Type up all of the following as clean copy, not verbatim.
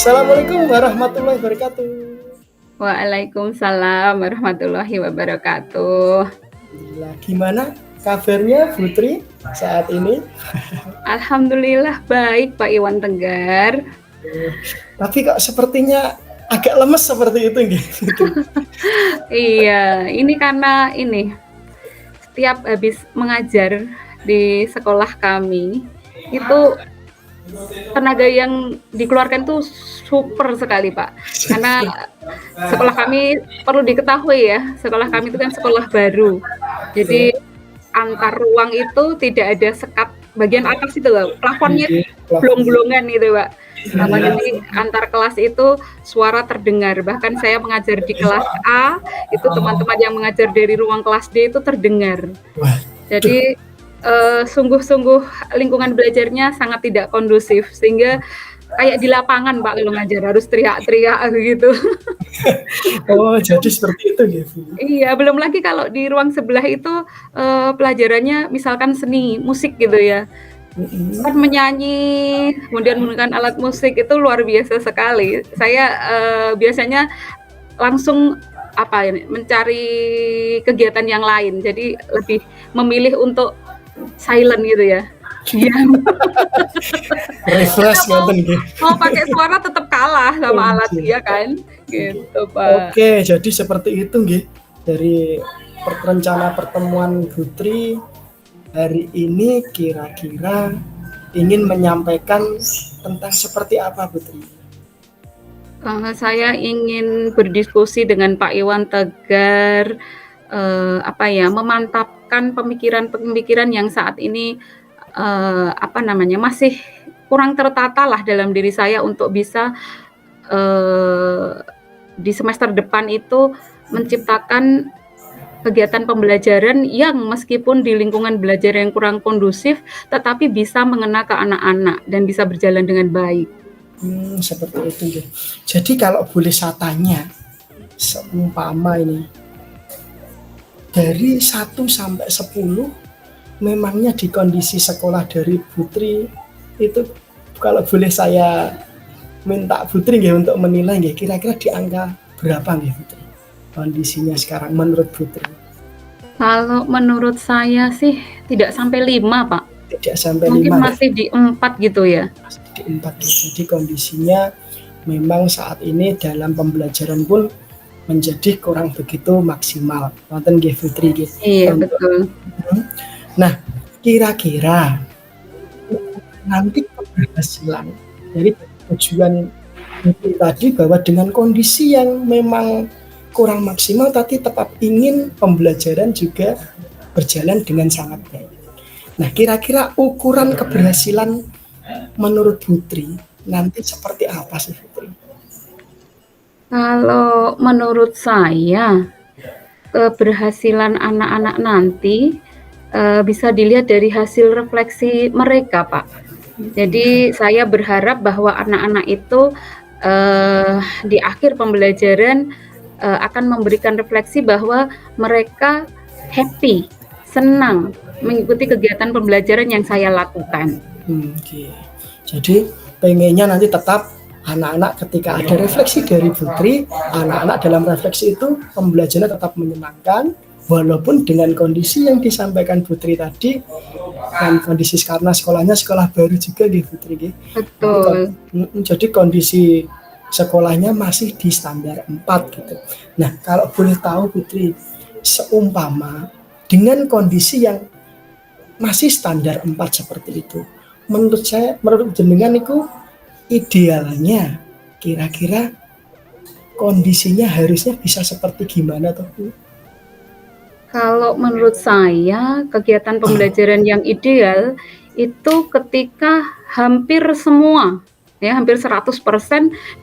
Assalamualaikum warahmatullahi wabarakatuh. Waalaikumsalam warahmatullahi wabarakatuh. Alhamdulillah, gimana kabarnya Putri saat ini? Alhamdulillah baik Pak Iwan Tenggar. Tapi kok sepertinya agak lemes seperti itu gitu. Iya, ini karena setiap habis mengajar di sekolah kami itu tenaga yang dikeluarkan tuh super sekali Pak. Karena sekolah kami perlu diketahui ya, sekolah kami itu kan sekolah baru. Jadi antar ruang itu tidak ada sekat bagian atas itu loh, plafonnya bolong-bolongan gitu Pak. Jadi antar kelas itu suara terdengar. Bahkan saya mengajar di kelas A, itu teman-teman yang mengajar dari ruang kelas D itu terdengar. Jadi sungguh-sungguh lingkungan belajarnya sangat tidak kondusif, sehingga kayak di lapangan Pak kalau ngajar harus teriak-teriak gitu. Oh, jadi seperti itu gitu. Iya, belum lagi kalau di ruang sebelah itu pelajarannya misalkan seni musik gitu ya. Kan menyanyi, kemudian menggunakan alat musik itu luar biasa sekali. Saya biasanya langsung mencari kegiatan yang lain. Jadi lebih memilih untuk silent gitu ya. Refresh nonton gitu. Mau pakai suara tetap kalah sama alat dia kan, gitu Pak. Oke, jadi seperti itu nggih. Dari rencana pertemuan Putri hari ini kira-kira ingin menyampaikan tentang seperti apa Putri? Saya ingin berdiskusi dengan Pak Iwan Tegar, memantapkan pemikiran-pemikiran yang saat ini masih kurang tertata lah dalam diri saya untuk bisa di semester depan itu menciptakan kegiatan pembelajaran yang meskipun di lingkungan belajar yang kurang kondusif, tetapi bisa mengena ke anak-anak dan bisa berjalan dengan baik. Seperti itu ya. Jadi kalau boleh saya tanya, seumpama ini dari 1 sampai 10, memangnya di kondisi sekolah dari Putri itu kalau boleh saya minta Putri nggih untuk menilai nggih, kira-kira di angka berapa nggih Putri? Kondisinya sekarang menurut Putri? Kalau menurut saya sih tidak sampai 5 Pak. Tidak sampai 5. Mungkin masih di 4 gitu ya. Masih di 4 ya. Jadi kondisinya memang saat ini dalam pembelajaran pun menjadi kurang begitu maksimal. Wonten nggih Putri nggih. Iya, betul. Nah, kira-kira nanti keberhasilan dari tujuan Putri tadi bahwa dengan kondisi yang memang kurang maksimal tapi tetap ingin pembelajaran juga berjalan dengan sangat baik. Nah, kira-kira ukuran keberhasilan menurut Putri nanti seperti apa sih Putri? Kalau menurut saya keberhasilan anak-anak nanti bisa dilihat dari hasil refleksi mereka Pak. Jadi saya berharap bahwa anak-anak itu di akhir pembelajaran akan memberikan refleksi bahwa mereka happy, senang mengikuti kegiatan pembelajaran yang saya lakukan. Okay. Jadi pengennya nanti tetap anak-anak ketika ada refleksi dari Putri, anak-anak dalam refleksi itu pembelajarannya tetap menyenangkan, walaupun dengan kondisi yang disampaikan Putri tadi, dan kondisi karena sekolahnya sekolah baru juga di Putri. Betul. Jadi kondisi sekolahnya masih di standar 4 gitu. Nah, kalau boleh tahu Putri, seumpama dengan kondisi yang masih standar 4 seperti itu, menurut jenengan itu idealnya kira-kira kondisinya harusnya bisa seperti gimana tuh Bu? Kalau menurut saya kegiatan pembelajaran yang ideal itu ketika hampir semua hampir 100%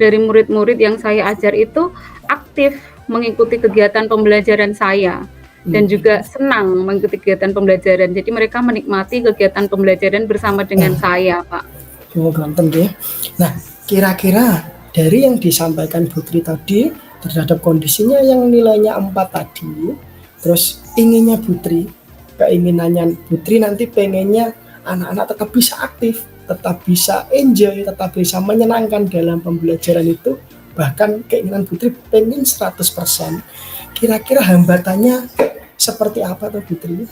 dari murid-murid yang saya ajar itu aktif mengikuti kegiatan pembelajaran saya dan juga senang mengikuti kegiatan pembelajaran. Jadi mereka menikmati kegiatan pembelajaran bersama dengan saya, Pak. Oh, ganteng ya. Nah, kira-kira dari yang disampaikan Putri tadi terhadap kondisinya yang nilainya 4 tadi, terus inginnya Putri, keinginannya Putri nanti pengennya anak-anak tetap bisa aktif, tetap bisa enjoy, tetap bisa menyenangkan dalam pembelajaran itu, bahkan keinginan Putri pengen 100%. Kira-kira hambatannya seperti apa tuh Putri?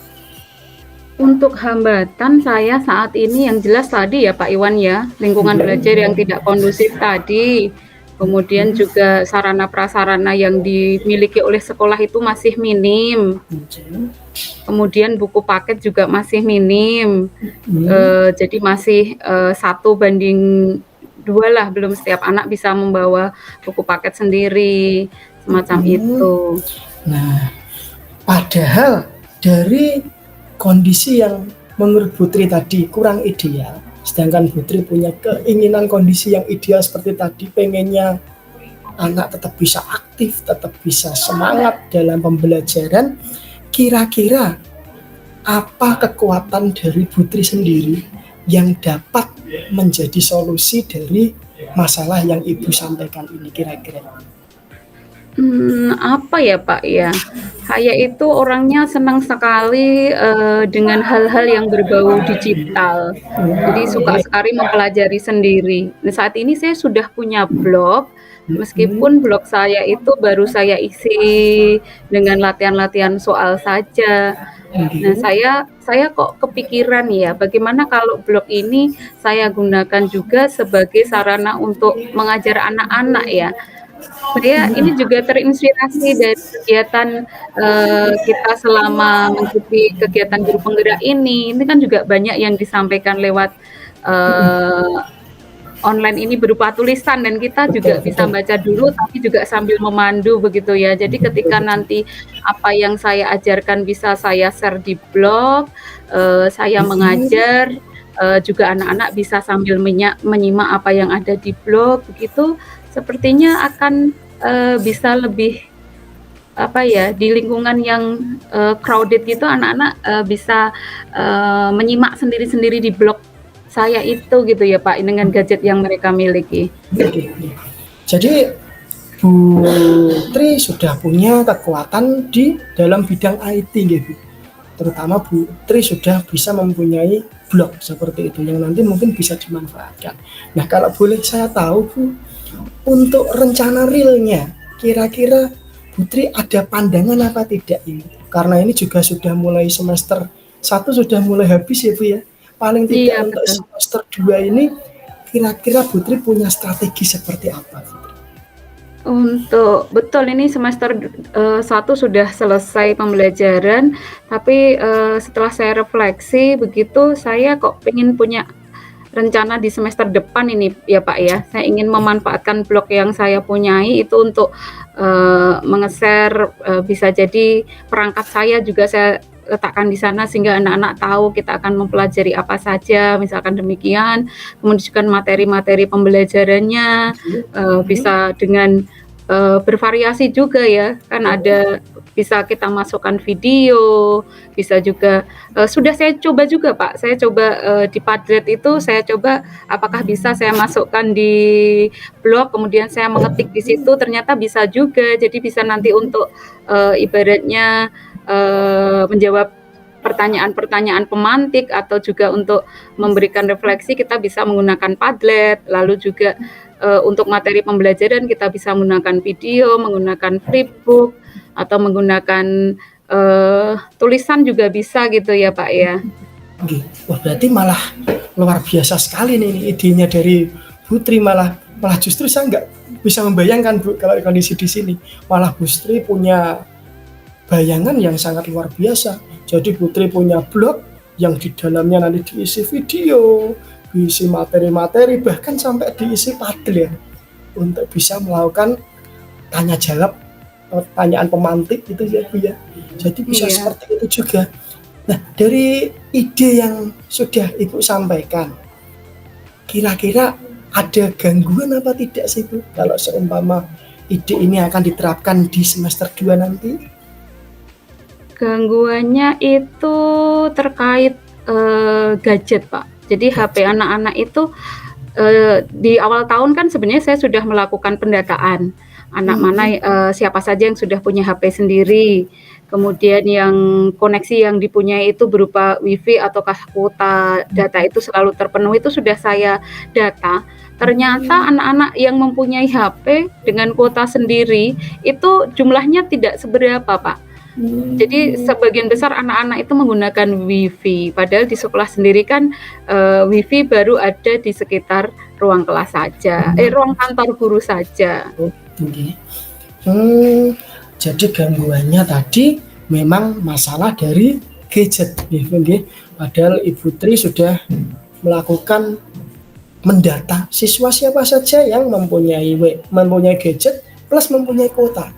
Untuk hambatan saya saat ini yang jelas tadi ya Pak Iwan ya, lingkungan Iya, belajar yang tidak kondusif tadi, kemudian mhm, juga sarana prasarana yang dimiliki oleh sekolah itu masih minim, oke, kemudian buku paket juga masih minim, mhm, jadi masih, 1:2 lah, belum setiap anak bisa membawa buku paket sendiri, semacam mhm. itu. Nah, padahal dari kondisi yang menurut Putri tadi kurang ideal, sedangkan Putri punya keinginan kondisi yang ideal seperti tadi, pengennya anak tetap bisa aktif, tetap bisa semangat dalam pembelajaran. Kira-kira apa kekuatan dari Putri sendiri yang dapat menjadi solusi dari masalah yang Ibu sampaikan ini kira-kira? Apa ya, Pak, ya, saya itu orangnya senang sekali, dengan hal-hal yang berbau digital. Jadi suka Oke, sekali mempelajari sendiri. Nah, saat ini saya sudah punya blog, mhm, meskipun blog saya itu baru saya isi dengan latihan-latihan soal saja. Nah, oke, saya kok kepikiran ya, bagaimana kalau blog ini saya gunakan juga sebagai sarana untuk mengajar anak-anak ya. Saya ini juga terinspirasi dari kegiatan, kita selama mengikuti kegiatan guru penggerak ini. Ini kan juga banyak yang disampaikan lewat, eee, online ini berupa tulisan dan kita juga betul bisa betul, baca dulu tapi juga sambil memandu begitu ya. Jadi betul ketika betul, nanti apa yang saya ajarkan bisa saya share di blog, saya mhm, mengajar, juga anak-anak bisa sambil menyimak apa yang ada di blog begitu, sepertinya akan, bisa lebih apa ya, di lingkungan yang, crowded gitu anak-anak, bisa, menyimak sendiri-sendiri di blog saya itu gitu ya, Pak, dengan gadget yang mereka miliki. oke. Jadi Putri sudah punya kekuatan di dalam bidang IT gitu, terutama Putri sudah bisa mempunyai blog seperti itu yang nanti mungkin bisa dimanfaatkan. Nah, kalau boleh saya tahu Bu, untuk rencana realnya, kira-kira Putri ada pandangan apa tidak ini? Karena ini juga sudah mulai semester 1 sudah mulai habis ya Bu ya. Paling tidak Iya, untuk betul. semester 2 ini kira-kira Putri punya strategi seperti apa Putri? Untuk betul ini semester, 1 sudah selesai pembelajaran, tapi, setelah saya refleksi begitu, saya kok pengen punya rencana di semester depan ini ya, Pak, ya. Saya ingin Oke, memanfaatkan blog yang saya punyai itu untuk, menge-share, bisa jadi perangkat saya juga saya letakkan di sana sehingga anak-anak tahu kita akan mempelajari apa saja, misalkan demikian. Kemudian juga materi-materi pembelajarannya, oke, mhm, bisa dengan, bervariasi juga ya, kan ada bisa kita masukkan video, bisa juga sudah saya coba juga, Pak. Saya coba, di Padlet itu saya coba apakah bisa saya masukkan di blog, kemudian saya mengetik di situ, ternyata bisa juga. Jadi bisa nanti untuk, ibaratnya, menjawab pertanyaan-pertanyaan pemantik atau juga untuk memberikan refleksi kita bisa menggunakan Padlet, lalu juga, untuk materi pembelajaran kita bisa menggunakan video, menggunakan flipbook, atau menggunakan, tulisan juga bisa gitu ya, Pak, ya. oke. Wah, berarti malah luar biasa sekali nih idenya dari Putri, malah malah justru saya nggak bisa membayangkan Bu kalau kondisi di sini. Malah Putri punya bayangan yang sangat luar biasa. Jadi Putri punya blog yang di dalamnya nanti diisi video, diisi materi-materi, bahkan sampai diisi Padlet untuk bisa melakukan tanya jawab, pertanyaan pemantik gitu ya Bu ya. Jadi bisa Iya. seperti itu juga. Nah, dari ide yang sudah Ibu sampaikan, kira-kira ada gangguan apa tidak sih Bu kalau seumpama ide ini akan diterapkan di semester 2 nanti? Gangguannya itu terkait, gadget, Pak. Jadi HP Gadget. anak-anak itu, di awal tahun kan sebenarnya saya sudah melakukan pendataan, anak mana, Mhm, siapa saja yang sudah punya HP sendiri. kemudian yang koneksi yang dipunyai itu berupa WiFi ataukah kuota data itu selalu terpenuhi, itu sudah saya data. Ternyata Mmm. anak-anak yang mempunyai HP dengan kuota sendiri, itu jumlahnya tidak seberapa, Pak. Jadi Mmm. sebagian besar anak-anak itu menggunakan WiFi, padahal di sekolah sendiri kan, WiFi baru ada di sekitar ruang kelas saja, ruang kantor guru saja. Oh, nggih. Mmm, jadi gangguannya tadi memang masalah dari gadget gitu nggih. Padahal Ibu Tri sudah melakukan mendata siswa siapa saja yang mempunyai gadget plus mempunyai kuota.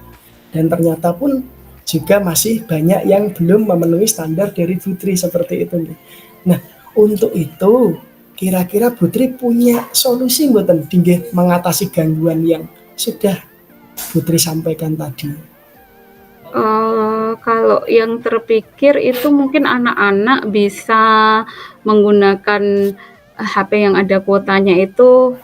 Dan ternyata pun juga masih banyak yang belum memenuhi standar dari Bu Tri seperti itu nggih. Nah, untuk itu kira-kira Bu Tri punya solusi mboten dinggih mengatasi gangguan yang sudah Bu Tri sampaikan tadi? Kalau yang terpikir itu mungkin anak-anak bisa menggunakan HP yang ada kuotanya itu,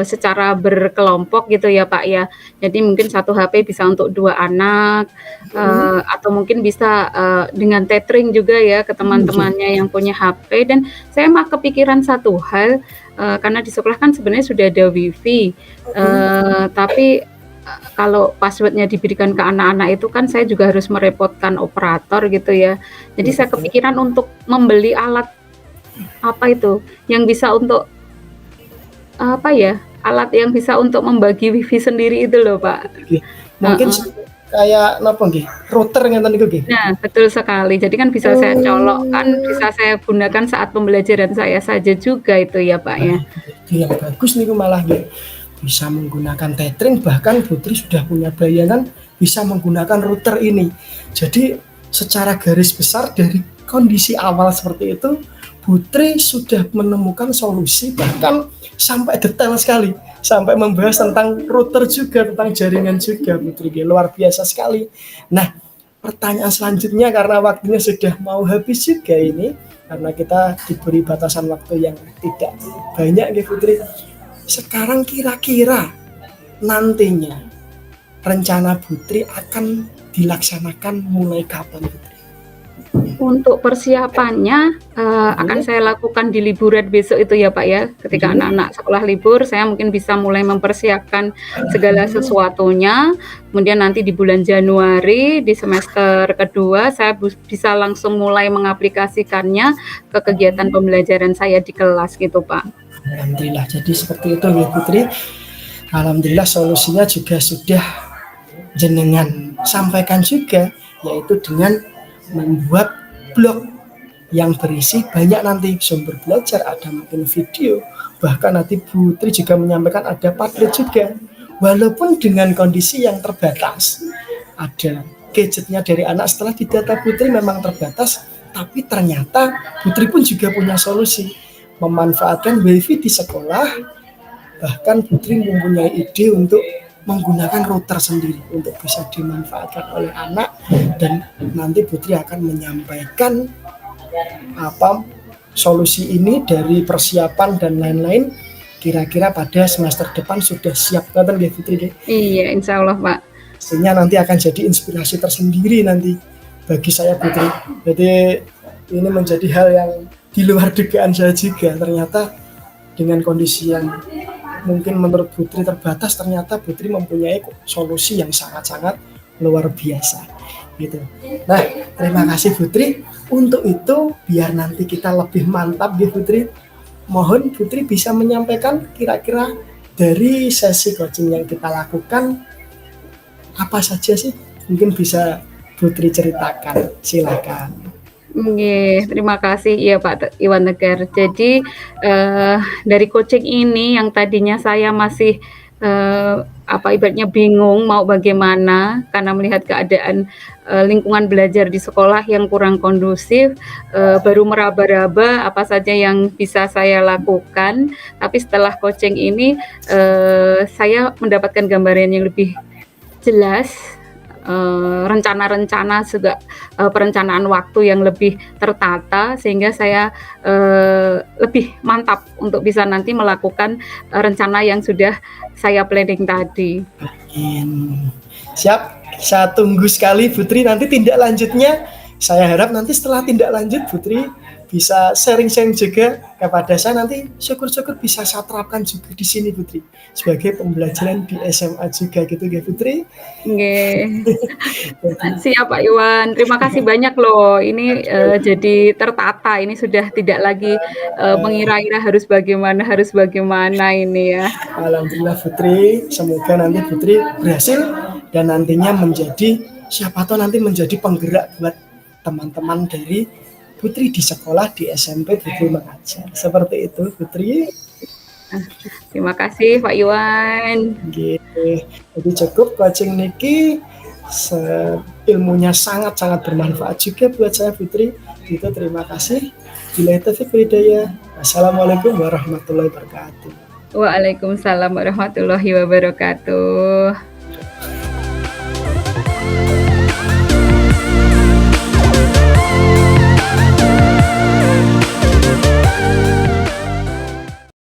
secara berkelompok gitu ya, Pak, ya. Jadi mungkin 1 HP bisa untuk 2 anak, Mhm, atau mungkin bisa, dengan tethering juga ya ke nggih. teman-temannya yang punya HP. Dan saya mah kepikiran satu hal, karena di sekolah kan sebenarnya sudah ada WiFi, Mhm, tapi kalau password-nya diberikan ke anak-anak itu kan saya juga harus merepotkan operator gitu ya. Jadi iya saya betul. kepikiran untuk membeli alat, apa itu, yang bisa untuk, apa ya, alat yang bisa untuk membagi WiFi sendiri itu loh, Pak. Nggih. Mungkin Heeh. sampai kayak napa nggih, router ngeten niku nggih? Nah, betul sekali. Jadi kan bisa saya colokkan, Oh. bisa saya gunakan saat pembelajaran saya saja juga itu ya, Pak, Nah, ya. itu yang bagus niku malah nggih. Bisa menggunakan tethering, bahkan Putri sudah punya bayangan bisa menggunakan router ini. Jadi secara garis besar dari kondisi awal seperti itu, Putri sudah menemukan solusi bahkan sampai detail sekali, sampai membahas tentang router juga, tentang jaringan juga Putri, luar biasa sekali. Nah, pertanyaan selanjutnya karena waktunya sudah mau habis juga ini, karena kita diberi batasan waktu yang tidak banyak nggih Putri. Sekarang kira-kira nantinya rencana Putri akan dilaksanakan mulai kapan Putri? Untuk persiapannya, akan Mhm, saya lakukan di liburan besok itu ya, Pak, ya. Ketika nggih. anak-anak sekolah libur, saya mungkin bisa mulai mempersiapkan segala Oh, sesuatunya, kemudian nanti di bulan Januari, di semester kedua, saya bisa langsung mulai mengaplikasikannya ke kegiatan pembelajaran saya di kelas gitu, Pak. alhamdulillah jadi seperti itu ya Putri. Alhamdulillah solusinya juga sudah jenengan sampaikan juga, yaitu dengan membuat blog yang berisi banyak nanti sumber belajar, ada mungkin video, bahkan nanti Putri juga menyampaikan ada Padlet juga. Walaupun dengan kondisi yang terbatas, ada gadgetnya dari anak setelah didata Putri memang terbatas, tapi ternyata Putri pun juga punya solusi memanfaatkan WiFi di sekolah. Bahkan Putri mempunyai ide untuk menggunakan router sendiri untuk bisa dimanfaatkan oleh anak, dan nanti Putri akan menyampaikan apa solusi ini dari persiapan dan lain-lain kira-kira pada semester depan sudah siap ngoten nggih Putri nggih. Iya, insya Allah, Pak. Pastinya nanti akan jadi inspirasi tersendiri nanti bagi saya Putri. Jadi ini menjadi hal yang di luar dugaan saya juga, ternyata dengan kondisi yang mungkin menurut Putri terbatas, ternyata Putri mempunyai solusi yang sangat-sangat luar biasa gitu. Nah, terima kasih Putri. Untuk itu biar nanti kita lebih mantap ya Putri, mohon Putri bisa menyampaikan kira-kira dari sesi coaching yang kita lakukan apa saja sih? Mungkin bisa Putri ceritakan, silakan. Nggih, terima kasih, iya Pak Iwan Tegar. Jadi, dari coaching ini yang tadinya saya masih, apa, ibaratnya bingung mau bagaimana karena melihat keadaan, lingkungan belajar di sekolah yang kurang kondusif, baru meraba-raba apa saja yang bisa saya lakukan. Tapi setelah coaching ini, saya mendapatkan gambaran yang lebih jelas, rencana-rencana juga, perencanaan waktu yang lebih tertata sehingga saya, lebih mantap untuk bisa nanti melakukan, rencana yang sudah saya planning tadi. Amin. Siap, Saya tunggu sekali Putri, nanti tindak lanjutnya saya harap nanti setelah tindak lanjut Putri bisa sharing-sharing juga kepada saya, nanti syukur-syukur bisa saya terapkan juga di sini Putri sebagai pembelajaran di SMA juga gitu ya Putri. Nggih. Jadi Siap Pak Iwan, terima kasih banyak loh. Ini jadi tertata, ini sudah tidak lagi mengira-ira harus bagaimana ini ya. alhamdulillah Putri, semoga nanti Putri berhasil dan nantinya menjadi, siapa tahu nanti menjadi penggerak buat teman-teman dari Putri di sekolah di SMP Putri mengajar. Seperti itu Putri. Terima kasih Pak Iwan. Gitu. Jadi cukup coaching niki, ilmunya sangat-sangat bermanfaat juga buat saya Putri. Itu terima kasih. Bila taufiq wal hidayah. Assalamualaikum warahmatullahi wabarakatuh. Waalaikumsalam warahmatullahi wabarakatuh.